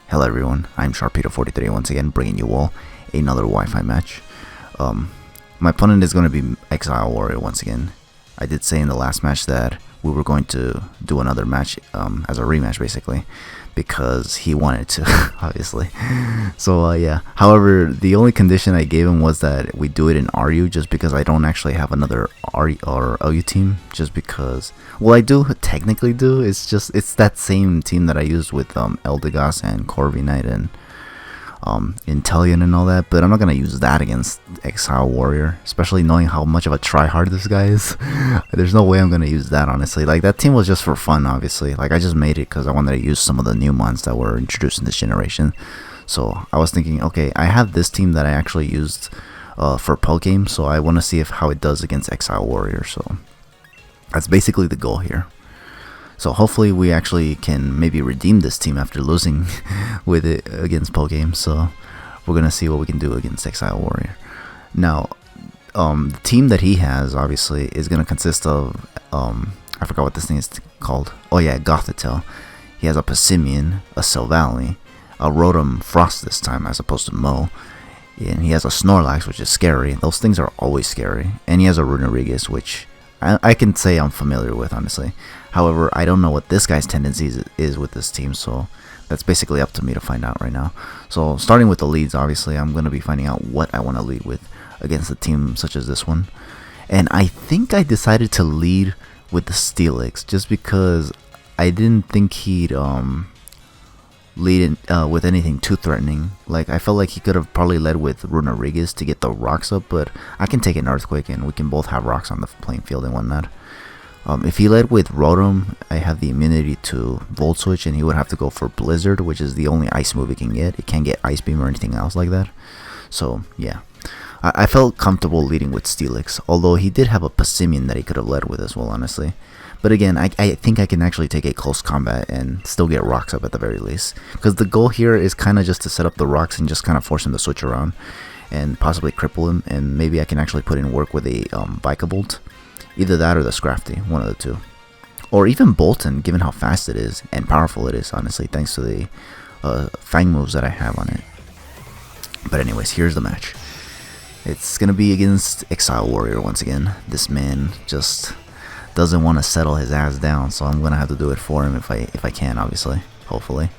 Hello everyone, I'm Sharpedo43 once again bringing you all another Wi-Fi match. My opponent is going to be ExileWarrior once again. I did say in the last match that we were going to do another match as a rematch basically, because he wanted to, obviously. So yeah, however, the only condition I gave him was that we do it in RU, just because I don't actually have another RU or LU team, just because, well, I do technically do, it's that same team that I used with Eldegoss and Corvi Knight and Intellion and all that, but I'm not gonna use that against ExileWarrior, especially knowing how much of a tryhard this guy is. There's no way I'm gonna use that, honestly. Like, that team was just for fun, obviously. Like, I just made it because I wanted to use some of the new mons that were introduced in this generation. So I was thinking, okay, I have this team that I actually used for Pokemon, so I want to see how it does against ExileWarrior. So that's basically the goal here. So hopefully we actually can maybe redeem this team after losing with it against Pokemon. So we're going to see what we can do against ExileWarrior. Now, the team that he has, obviously, is going to consist of, I forgot what this thing is called. Oh yeah, Gothitelle. He has a Passimian, a Silvally, a Rotom Frost this time as opposed to Mo. And he has a Snorlax, which is scary. Those things are always scary. And he has a Runerigus, which I can say I'm familiar with, honestly. However, I don't know what this guy's tendencies is with this team, so that's basically up to me to find out right now. So starting with the leads, obviously, I'm going to be finding out what I want to lead with against a team such as this one. And I think I decided to lead with the Steelix, just because I didn't think he'd lead with anything too threatening. Like, I felt like he could have probably led with Runerigus to get the rocks up, but I can take an Earthquake and we can both have rocks on the playing field and whatnot. If he led with Rotom, I have the immunity to Volt Switch, and he would have to go for Blizzard, which is the only ice move he can get. It can't get Ice Beam or anything else like that. So yeah, I felt comfortable leading with Steelix, although he did have a Passimian that he could have led with as well, honestly. But again, I think I can actually take a close combat and still get rocks up at the very least, because the goal here is kind of just to set up the rocks and just kind of force him to switch around and possibly cripple him, and maybe I can actually put in work with a Vikavolt. Either that or the Scrafty, one of the two. Or even Bolton, given how fast it is and powerful it is, honestly, thanks to the Fang moves that I have on it. But anyways, here's the match. It's going to be against ExileWarrior once again. This man just doesn't want to settle his ass down, so I'm going to have to do it for him if I can, obviously, hopefully.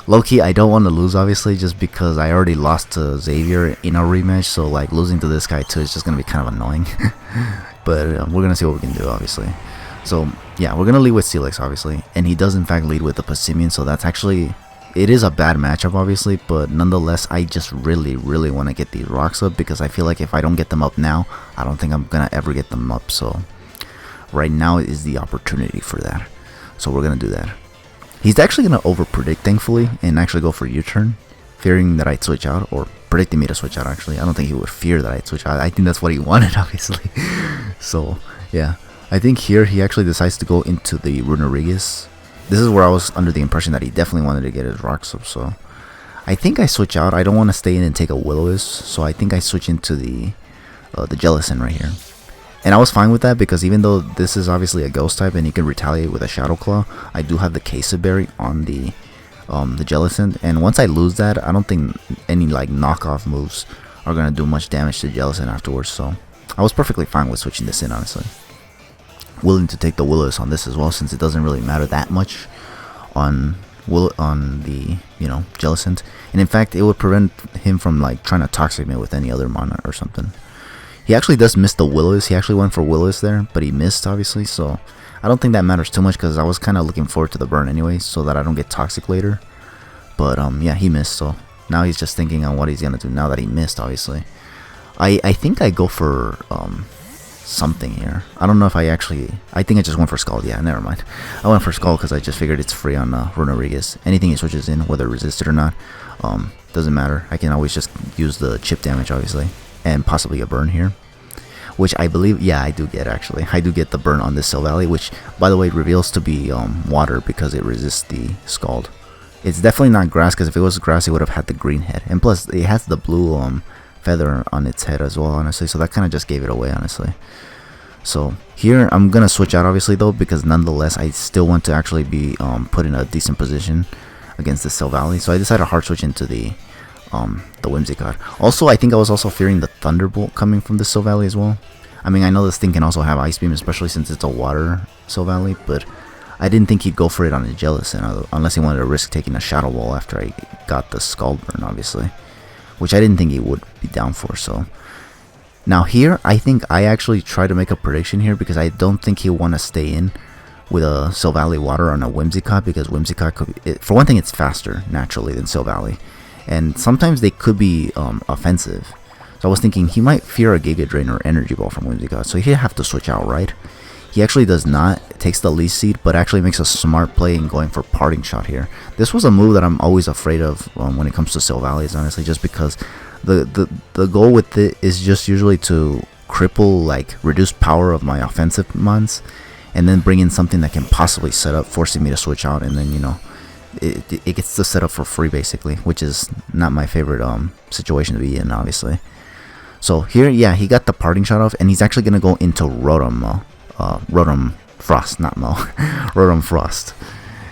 Low-key, I don't want to lose, obviously, just because I already lost to Xavier in a rematch, so like losing to this guy too is just going to be kind of annoying. But we're going to see what we can do, obviously. So yeah, we're going to lead with Steelix, obviously, and he does in fact lead with the Passimian, so that's actually, it is a bad matchup, obviously, but nonetheless, I just really want to get these rocks up, because I feel like if I don't get them up now, I don't think I'm going to ever get them up, so right now is the opportunity for that. So we're going to do that. He's actually going to over-predict, thankfully, and actually go for U-turn, fearing that I'd switch out, or predicting me to switch out, actually. I don't think he would fear that I'd switch out. I think that's what he wanted, obviously. So, yeah. I think here he actually decides to go into the Runerigus. This is where I was under the impression that he definitely wanted to get his rocks up, so I think I switch out. I don't want to stay in and take a Will-O-Wisp, so I think I switch into the Jellicent right here. And I was fine with that, because even though this is obviously a ghost type and he can retaliate with a Shadow Claw, I do have the Queso Berry on the Jellicent, and once I lose that, I don't think any like knockoff moves are gonna do much damage to Jellicent afterwards, so I was perfectly fine with switching this in, honestly. Willing to take the Will-O-Wisp on this as well, since it doesn't really matter that much on the Jellicent, and in fact it would prevent him from like trying to Toxic me with any other mana or something. He actually does miss the Will-O-Wisp. He actually went for Will-O-Wisp there, but he missed, obviously, so I don't think that matters too much, because I was kind of looking forward to the burn anyway, so that I don't get toxic later. But yeah, he missed, so now he's just thinking on what he's gonna do now that he missed, obviously. I think I go for something here. I don't know if I think I just went for Scald. Yeah, never mind. I went for Scald because I just figured it's free on Runerigus. Anything he switches in, whether resisted or not, doesn't matter. I can always just use the chip damage, obviously, and possibly a burn here, which I believe, yeah, I do get, actually. I do get the burn on this Silvally, which, by the way, reveals to be water because it resists the Scald. It's definitely not grass, because if it was grass, it would have had the green head. And plus, it has the blue feather on its head as well, honestly, so that kind of just gave it away, honestly. So here, I'm going to switch out, obviously, though, because nonetheless, I still want to actually be put in a decent position. against the Silvally. So I decided to hard switch into the Whimsicott. Also, I think I was also fearing the Thunderbolt coming from the Silvally as well. I mean, I know this thing can also have Ice Beam, especially since it's a water Silvally, but I didn't think he'd go for it on a Jellicent, unless he wanted to risk taking a Shadow Ball after I got the Scald Burn, obviously. Which I didn't think he would be down for, so... Now here, I think I actually try to make a prediction here, because I don't think he'll want to stay in with a Silvally Water on a Whimsicott, because Whimsicott could be, for one thing, it's faster, naturally, than Silvally. And sometimes they could be offensive. So I was thinking he might fear a Giga Drain or Energy Ball from Whimsicott, so he'd have to switch out, right? He actually does not. It takes the Leech Seed, but actually makes a smart play in going for Parting Shot here. This was a move that I'm always afraid of when it comes to Silvallies, honestly, just because the goal with it is just usually to cripple, like, reduce power of my offensive mons, and then bring in something that can possibly set up, forcing me to switch out, and then, you know, it gets to set up for free, basically, which is not my favorite situation to be in, obviously. So here, yeah, he got the Parting Shot off, and he's actually going to go into Rotom Frost, not Mo. Rotom Frost.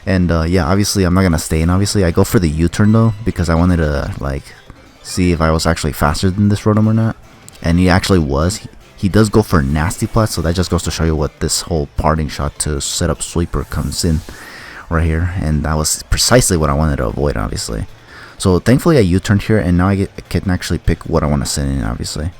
And yeah, obviously I'm not going to stay in, obviously. I go for the U-turn, though, because I wanted to, like, see if I was actually faster than this Rotom or not. And he actually was. He does go for Nasty Plot, so that just goes to show you what this whole Parting Shot to set up Sweeper comes in right here. And that was precisely what I wanted to avoid, obviously. So thankfully I U-turned here, and now I can actually pick what I want to send in, obviously.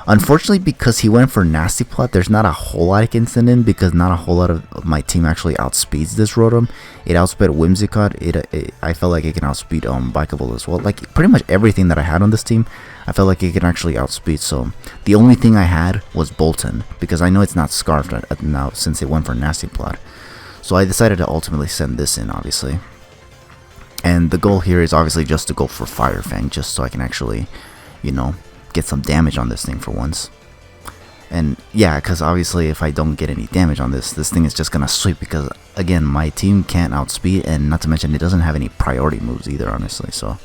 Unfortunately, because he went for Nasty Plot, there's not a whole lot I can send in, because not a whole lot of my team actually outspeeds this Rotom. It outsped Whimsicott. I felt like it can outspeed Bikeable as well. Like, pretty much everything that I had on this team, I felt like it can actually outspeed. So the only thing I had was Bolton, because I know it's not Scarfed now since it went for Nasty Plot. So I decided to ultimately send this in, obviously. And the goal here is obviously just to go for Fire Fang, just so I can actually, you know, get some damage on this thing for once. And yeah, because obviously if I don't get any damage on this thing is just gonna sweep, because again, my team can't outspeed, and not to mention it doesn't have any priority moves either, honestly. So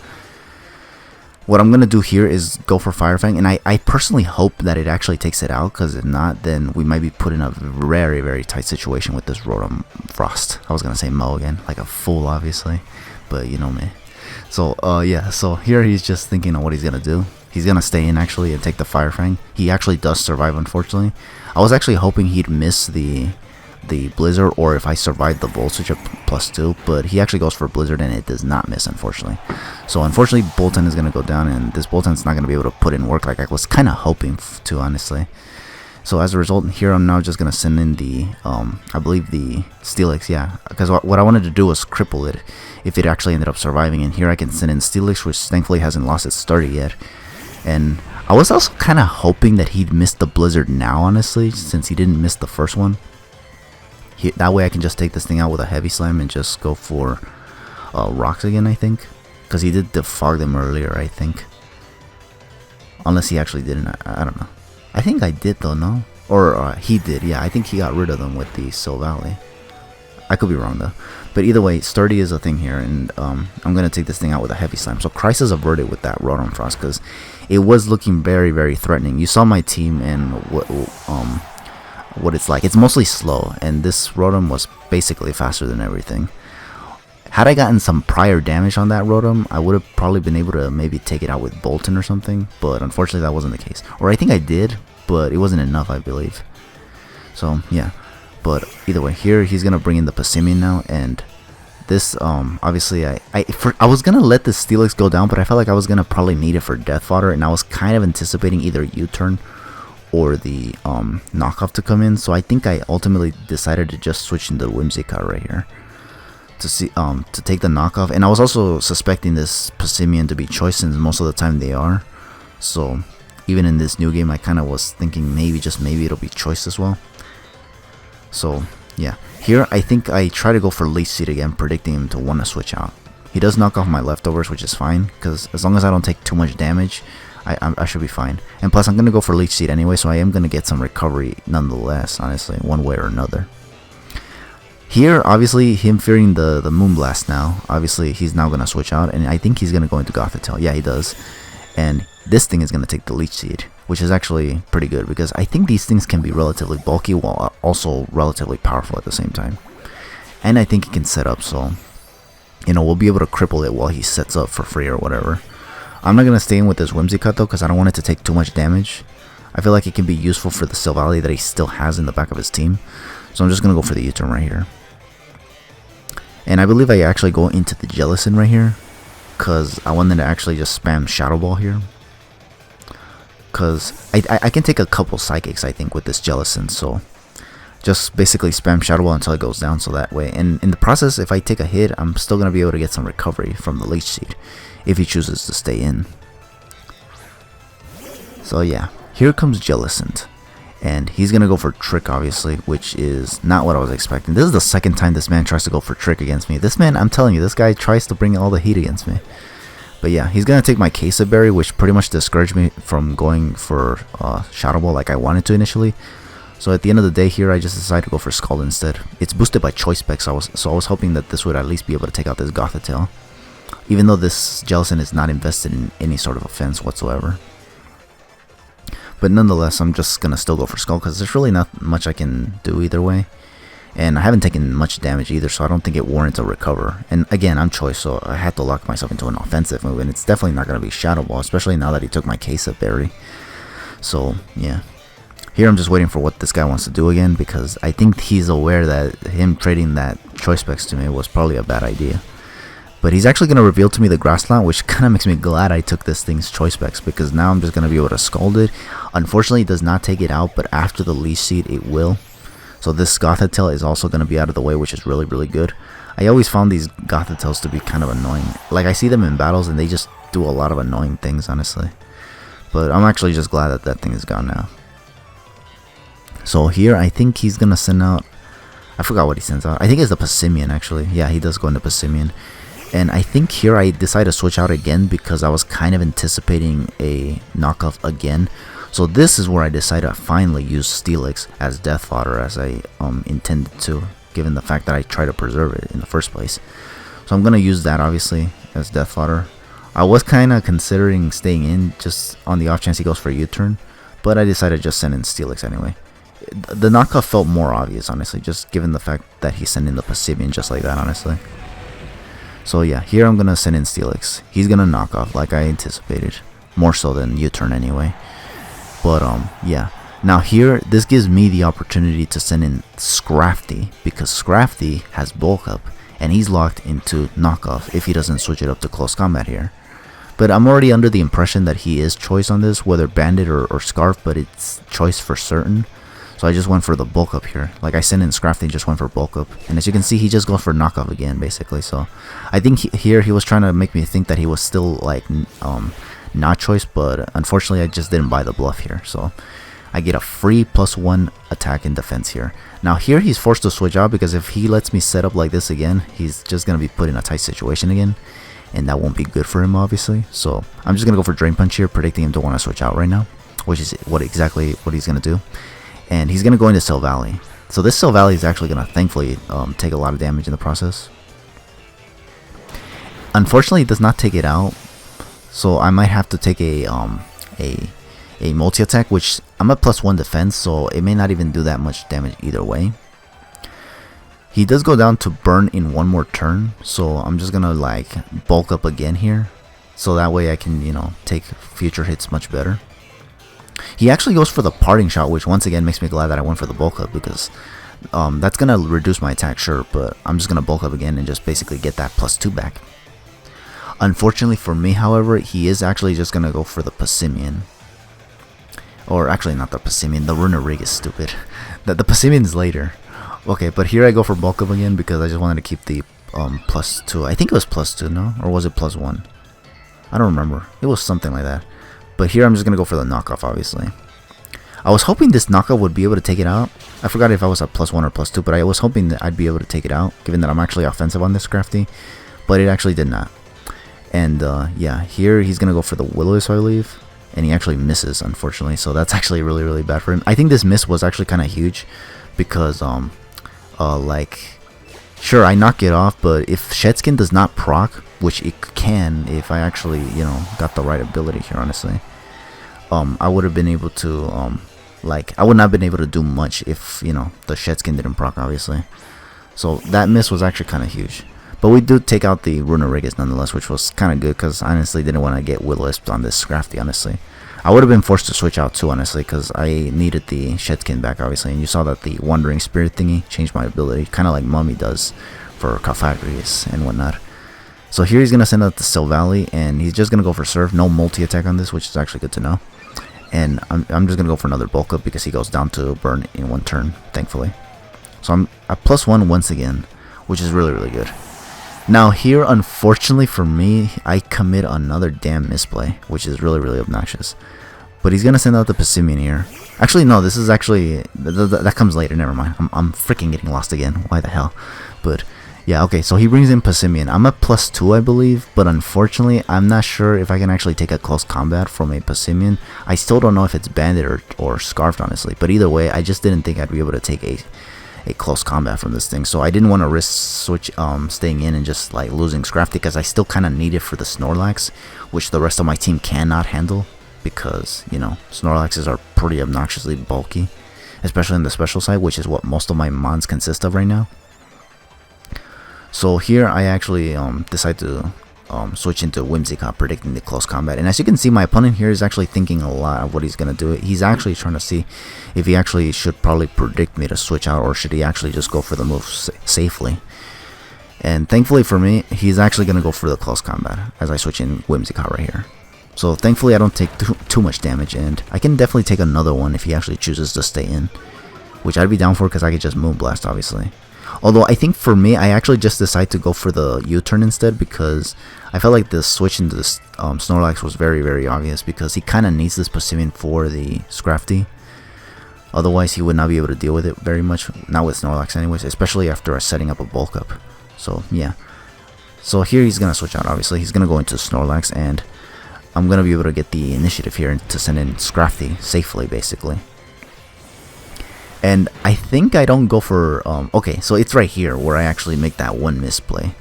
what I'm gonna do here is go for Fire Fang, and I personally hope that it actually takes it out, because if not, then we might be put in a very, very tight situation with this Rotom Frost. I was gonna say Mo again, like a fool, obviously, but you know me. So yeah, so here he's just thinking of what he's gonna do. He's going to stay in, actually, and take the Fire Fang. He actually does survive, unfortunately. I was actually hoping he'd miss the Blizzard, or if I survived the Volt Switch at +2, but he actually goes for Blizzard, and it does not miss, unfortunately. So, unfortunately, Bolton is going to go down, and this Bolton's not going to be able to put in work like I was kind of hoping to, honestly. So, as a result, here I'm now just going to send in the, I believe the Steelix, yeah. Because what I wanted to do was cripple it if it actually ended up surviving, and here I can send in Steelix, which thankfully hasn't lost its starter yet. And I was also kind of hoping that he'd miss the Blizzard now, honestly, since he didn't miss the first one. That way I can just take this thing out with a Heavy Slam and just go for Rocks again, I think. Because he did defog them earlier, I think. Unless he actually didn't, I don't know. I think I did though, no? Or he did, yeah, I think he got rid of them with the Silvally. I could be wrong though. But either way, Sturdy is a thing here, and I'm going to take this thing out with a Heavy Slam. So Crisis averted with that Rotom Frost, because it was looking very, very threatening. You saw my team and what it's like. It's mostly slow, and this Rotom was basically faster than everything. Had I gotten some prior damage on that Rotom, I would have probably been able to maybe take it out with Bolton or something, but unfortunately that wasn't the case. Or I think I did, but it wasn't enough, I believe. So, yeah. But either way, here he's gonna bring in the Passimian now, and this obviously I was gonna let the Steelix go down, but I felt like I was gonna probably need it for Death Fodder, and I was kind of anticipating either U-turn or the knockoff to come in. So I think I ultimately decided to just switch into Whimsicott right here to see to take the knockoff, and I was also suspecting this Passimian to be choice, since most of the time they are. So even in this new game, I kind of was thinking maybe, just maybe, it'll be choice as well. So, yeah. Here, I think I try to go for Leech Seed again, predicting him to want to switch out. He does knock off my leftovers, which is fine, because as long as I don't take too much damage, I should be fine. And plus, I'm going to go for Leech Seed anyway, so I am going to get some recovery nonetheless, honestly, one way or another. Here, obviously, him fearing the Moonblast now, obviously, he's now going to switch out, and I think he's going to go into Gothitelle. Yeah, he does. And this thing is going to take the Leech Seed, which is actually pretty good, because I think these things can be relatively bulky while also relatively powerful at the same time. And I think it can set up, so you know, we'll be able to cripple it while he sets up for free or whatever. I'm not going to stay in with this Whimsicott though, because I don't want it to take too much damage. I feel like it can be useful for the Silvally that he still has in the back of his team. So I'm just going to go for the U-turn right here. And I believe I actually go into the Jellicent right here, because I wanted to actually just spam Shadow Ball here. Because I can take a couple Psychics, I think, with this Jellicent. So just basically spam Shadow Ball until it goes down, so that way. And in the process, if I take a hit, I'm still going to be able to get some recovery from the Leech Seed, if he chooses to stay in. So yeah, here comes Jellicent. And he's going to go for Trick, obviously, which is not what I was expecting. This is the second time this man tries to go for Trick against me. This man, I'm telling you, this guy tries to bring all the heat against me. But yeah, he's going to take my Queso Berry, which pretty much discouraged me from going for Shadow Ball like I wanted to initially. So at the end of the day here, I just decided to go for Scald instead. It's boosted by Choice Specs, so I was hoping that this would at least be able to take out this Gothitelle. Even though this Jellicent is not invested in any sort of offense whatsoever. But nonetheless, I'm just going to still go for Skull, because there's really not much I can do either way. And I haven't taken much damage either, so I don't think it warrants a recover. And again, I'm Choice, so I had to lock myself into an offensive move, and it's definitely not going to be Shadow Ball, especially now that he took my Queso Berry. So, yeah. Here I'm just waiting for what this guy wants to do again, because I think he's aware that him trading that Choice Specs to me was probably a bad idea. But he's actually going to reveal to me the Grassland, which kind of makes me glad I took this thing's Choice Specs, because now I'm just going to be able to Scald it. Unfortunately, it does not take it out, but after the Leech Seed, it will. So this Gothitelle is also going to be out of the way, which is really, really good. I always found these Gothitelles to be kind of annoying. Like, I see them in battles, and they just do a lot of annoying things, honestly. But I'm actually just glad that that thing is gone now. So here, I think he's going to send out... I forgot what he sends out. I think it's the Passimian, actually. Yeah, he does go into Passimian. And I think here I decided to switch out again because I was kind of anticipating a knockoff again. So this is where I decided to finally use Steelix as death fodder, as I intended to, given the fact that I tried to preserve it in the first place. So I'm going to use that obviously as death fodder. I was kind of considering staying in just on the off chance he goes for a U-turn, but I decided to just send in Steelix anyway. The knockoff felt more obvious, honestly, just given the fact that he sent in the Passimian just like that, honestly. So yeah, here I'm going to send in Steelix. He's going to knock off like I anticipated. More so than U-turn anyway. But yeah. Now here, this gives me the opportunity to send in Scrafty. Because Scrafty has bulk up. And he's locked into knockoff if he doesn't switch it up to close combat here. But I'm already under the impression that he is Choice on this. Whether Bandit or Scarf, but it's Choice for certain. So I just went for the bulk up here. Like I sent in Scrafty and just went for bulk up. And as you can see, he just goes for knockoff again, basically. So I think here he was trying to make me think that he was still like not Choice. But unfortunately, I just didn't buy the bluff here. So I get a free +1 attack and defense here. Now here he's forced to switch out because if he lets me set up like this again, he's just going to be put in a tight situation again. And that won't be good for him, obviously. So I'm just going to go for Drain Punch here, predicting him to want to switch out right now. Which is exactly what he's going to do. And he's going to go into Silvally. So this Silvally is actually going to thankfully take a lot of damage in the process. Unfortunately, it does not take it out. So I might have to take a multi-attack, which I'm at +1 defense, so it may not even do that much damage either way. He does go down to burn in one more turn, so I'm just going to like bulk up again here. So that way I can, you know, take future hits much better. He actually goes for the Parting Shot, which once again makes me glad that I went for the bulk up because that's going to reduce my attack, sure, but I'm just going to bulk up again and just basically get that +2 back. Unfortunately for me, however, he is actually just going to go for the Passimian. Or actually not the Passimian, the Runarig is stupid. The Passimian is later. Okay, but here I go for bulk up again because I just wanted to keep the +2. I think it was +2, no? Or was it +1? I don't remember. It was something like that. But here I'm just going to go for the knockoff, obviously. I was hoping this knockoff would be able to take it out. I forgot if I was at +1 or +2, but I was hoping that I'd be able to take it out, given that I'm actually offensive on this Scrafty. But it actually did not. And yeah, here he's going to go for the Will-O-Wisp, I believe. And he actually misses, unfortunately. So that's actually really, really bad for him. I think this miss was actually kind of huge. Because, like, sure, I knock it off. But if Shedskin does not proc, which it can if I actually, you know, got the right ability here, honestly. I would have been able to, like, I would not have been able to do much if, you know, the Shedskin didn't proc, obviously. So that miss was actually kind of huge. But we do take out the Runerigus nonetheless, which was kind of good because honestly didn't want to get Will-O-Wisp on this Scrafty, honestly. I would have been forced to switch out too, honestly, because I needed the Shedskin back, obviously. And you saw that the Wandering Spirit thingy changed my ability, kind of like Mummy does for Cofagrigus and whatnot. So here he's going to send out the Silvally, and he's just going to go for Surf. No multi-attack on this, which is actually good to know. And I'm just going to go for another Bulk Up because he goes down to burn in one turn, thankfully. So I'm at +1 once again, which is really, really good. Now here, unfortunately for me, I commit another damn misplay, which is really, really obnoxious. But he's going to send out the Passimian here. Actually, no, this is actually... that comes later, never mind. I'm freaking getting lost again. Why the hell? But, yeah, okay, so he brings in Passimian. I'm at +2, I believe, but unfortunately, I'm not sure if I can actually take a close combat from a Passimian. I still don't know if it's banded or scarfed, honestly. But either way, I just didn't think I'd be able to take a close combat from this thing, so I didn't want to risk staying in and just like losing Scrafty because I still kind of need it for the Snorlax, which the rest of my team cannot handle because, you know, Snorlaxes are pretty obnoxiously bulky, especially in the special side, which is what most of my mons consist of right now. So here I actually decide to switch into Whimsicott, predicting the close combat. And as you can see, my opponent here is actually thinking a lot of what he's going to do. He's actually trying to see if he actually should probably predict me to switch out, or should he actually just go for the move safely. And thankfully for me, he's actually going to go for the close combat as I switch in Whimsicott right here. So thankfully I don't take too much damage, and I can definitely take another one if he actually chooses to stay in, which I'd be down for because I could just Moonblast, obviously. Although I think for me, I actually just decided to go for the U-turn instead because I felt like the switch into the Snorlax was very, very obvious because he kind of needs this Passimian for the Scrafty. Otherwise, he would not be able to deal with it very much, not with Snorlax anyways, especially after setting up a Bulk Up. So, yeah. So here he's going to switch out, obviously. He's going to go into Snorlax, and I'm going to be able to get the initiative here to send in Scrafty safely, basically. And I think I don't go for... okay, so it's right here where I actually make that one misplay.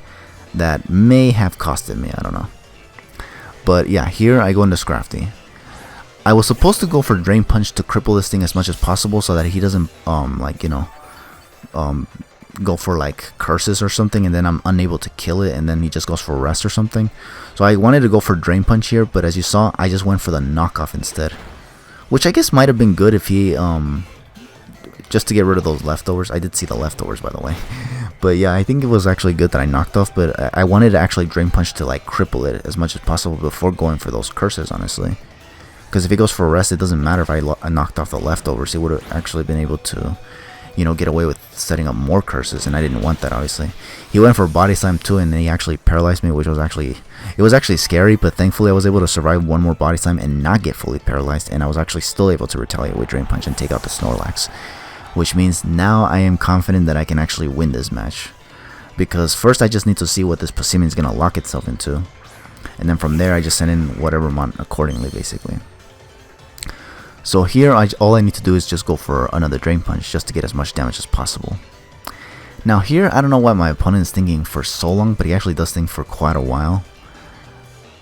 That may have costed me, I don't know. But yeah, here I go into Scrafty. I was supposed to go for Drain Punch to cripple this thing as much as possible so that he doesn't, like, you know, go for, like, curses or something, and then I'm unable to kill it, and then he just goes for rest or something. So I wanted to go for Drain Punch here, but as you saw, I just went for the knockoff instead. Which I guess might have been good if he, just to get rid of those leftovers. I did see the leftovers, by the way. But yeah, I think it was actually good that I knocked off, but I wanted to actually Drain Punch to, like, cripple it as much as possible before going for those curses, honestly. Because if he goes for a rest, it doesn't matter if I knocked off the leftovers. He would have actually been able to, you know, get away with setting up more curses, and I didn't want that, obviously. He went for Body Slam too, and then he actually paralyzed me, which was actually, it was actually scary, but thankfully I was able to survive one more Body Slam and not get fully paralyzed, and I was actually still able to retaliate with Drain Punch and take out the Snorlax. Which means now I am confident that I can actually win this match. Because first I just need to see what this Passimian is going to lock itself into. And then from there I just send in whatever mon accordingly, basically. So here all I need to do is just go for another Drain Punch just to get as much damage as possible. Now here, I don't know why my opponent is thinking for so long, but he actually does think for quite a while.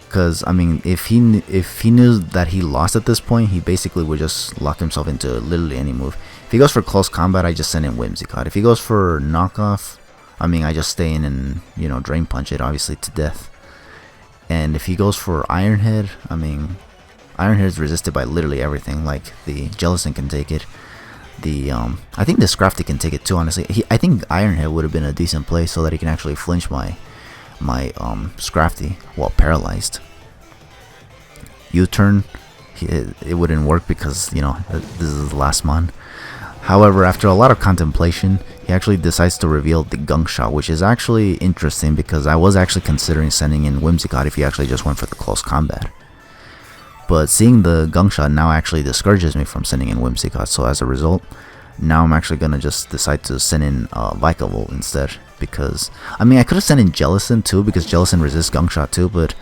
Because, I mean, if he knew that he lost at this point, he basically would just lock himself into literally any move. If he goes for close combat, I just send in Whimsicott. If he goes for knockoff, I mean, I just stay in and, you know, Drain Punch it, obviously, to death. And if he goes for Iron Head, I mean, Iron Head is resisted by literally everything. Like, the Jellicent can take it. I think the Scrafty can take it too, honestly. I think Iron Head would have been a decent play so that he can actually flinch my Scrafty while paralyzed. U-turn, it wouldn't work because, you know, this is the last mon. However, after a lot of contemplation, he actually decides to reveal the Gunk Shot, which is actually interesting because I was actually considering sending in Whimsicott if he actually just went for the close combat. But seeing the Gunk Shot now actually discourages me from sending in Whimsicott, so as a result, now I'm actually going to just decide to send in Vikavolt instead. Because, I mean, I could have sent in Jellicent too, because Jellicent resists Gunk Shot too, but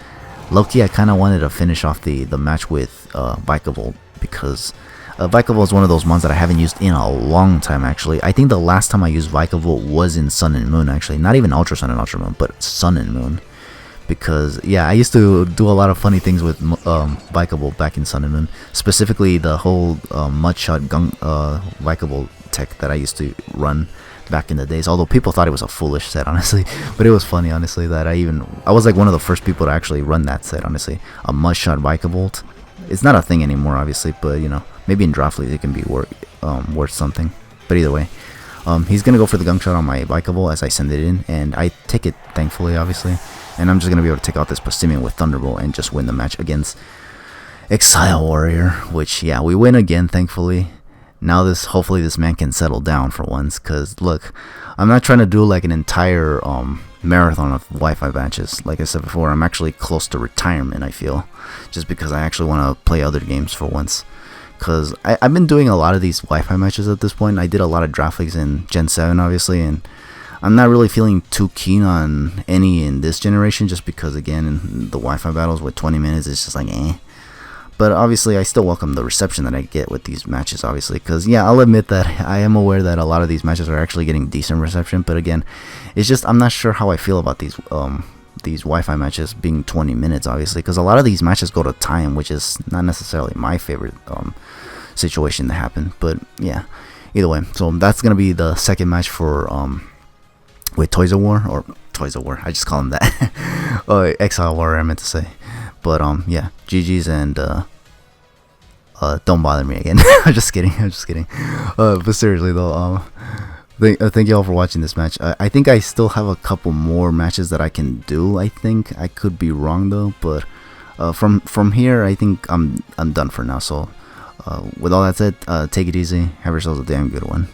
low-key I kind of wanted to finish off the match with Vikavolt, because Vikavolt is one of those mons that I haven't used in a long time, actually. I think the last time I used Vikavolt was in Sun and Moon, actually. Not even Ultra Sun and Ultra Moon, but Sun and Moon. Because, yeah, I used to do a lot of funny things with Vikavolt back in Sun and Moon. Specifically, the whole Mudshot Vikavolt tech that I used to run back in the days. Although people thought it was a foolish set, honestly, but it was funny, honestly, that I was like one of the first people to actually run that set, honestly. A Mudshot Vikavolt. It's not a thing anymore, obviously, but you know, maybe in draft league it can be worth something. But either way, he's gonna go for the Gunk Shot on my Vikavolt as I send it in, and I take it, thankfully, obviously. And I'm just gonna be able to take out this Passimian with Thunderbolt and just win the match against ExileWarrior, which, yeah, we win again, thankfully. Now hopefully this man can settle down for once, because look, I'm not trying to do like an entire marathon of Wi-Fi matches. Like I said before, I'm actually close to retirement, I feel, just because I actually want to play other games for once. Because I've been doing a lot of these Wi-Fi matches at this point. I did a lot of draft leagues in Gen 7, obviously, and I'm not really feeling too keen on any in this generation, just because, again, in the Wi-Fi battles with 20 minutes, it's just like, eh. But obviously, I still welcome the reception that I get with these matches, obviously. Because, yeah, I'll admit that I am aware that a lot of these matches are actually getting decent reception. But again, it's just I'm not sure how I feel about these Wi-Fi matches being 20 minutes, obviously. Because a lot of these matches go to time, which is not necessarily my favorite situation to happen. But, yeah, either way. So that's going to be the second match for with Toys of War. Or Toys of War. I just call him that. ExileWarrior, I meant to say. But yeah, GG's, and don't bother me again. I'm just kidding. But seriously though, thank you all for watching this match. I think I still have a couple more matches that I can do. I think I could be wrong though, but from here, I think I'm done for now. So with all that said, take it easy. Have yourselves a damn good one.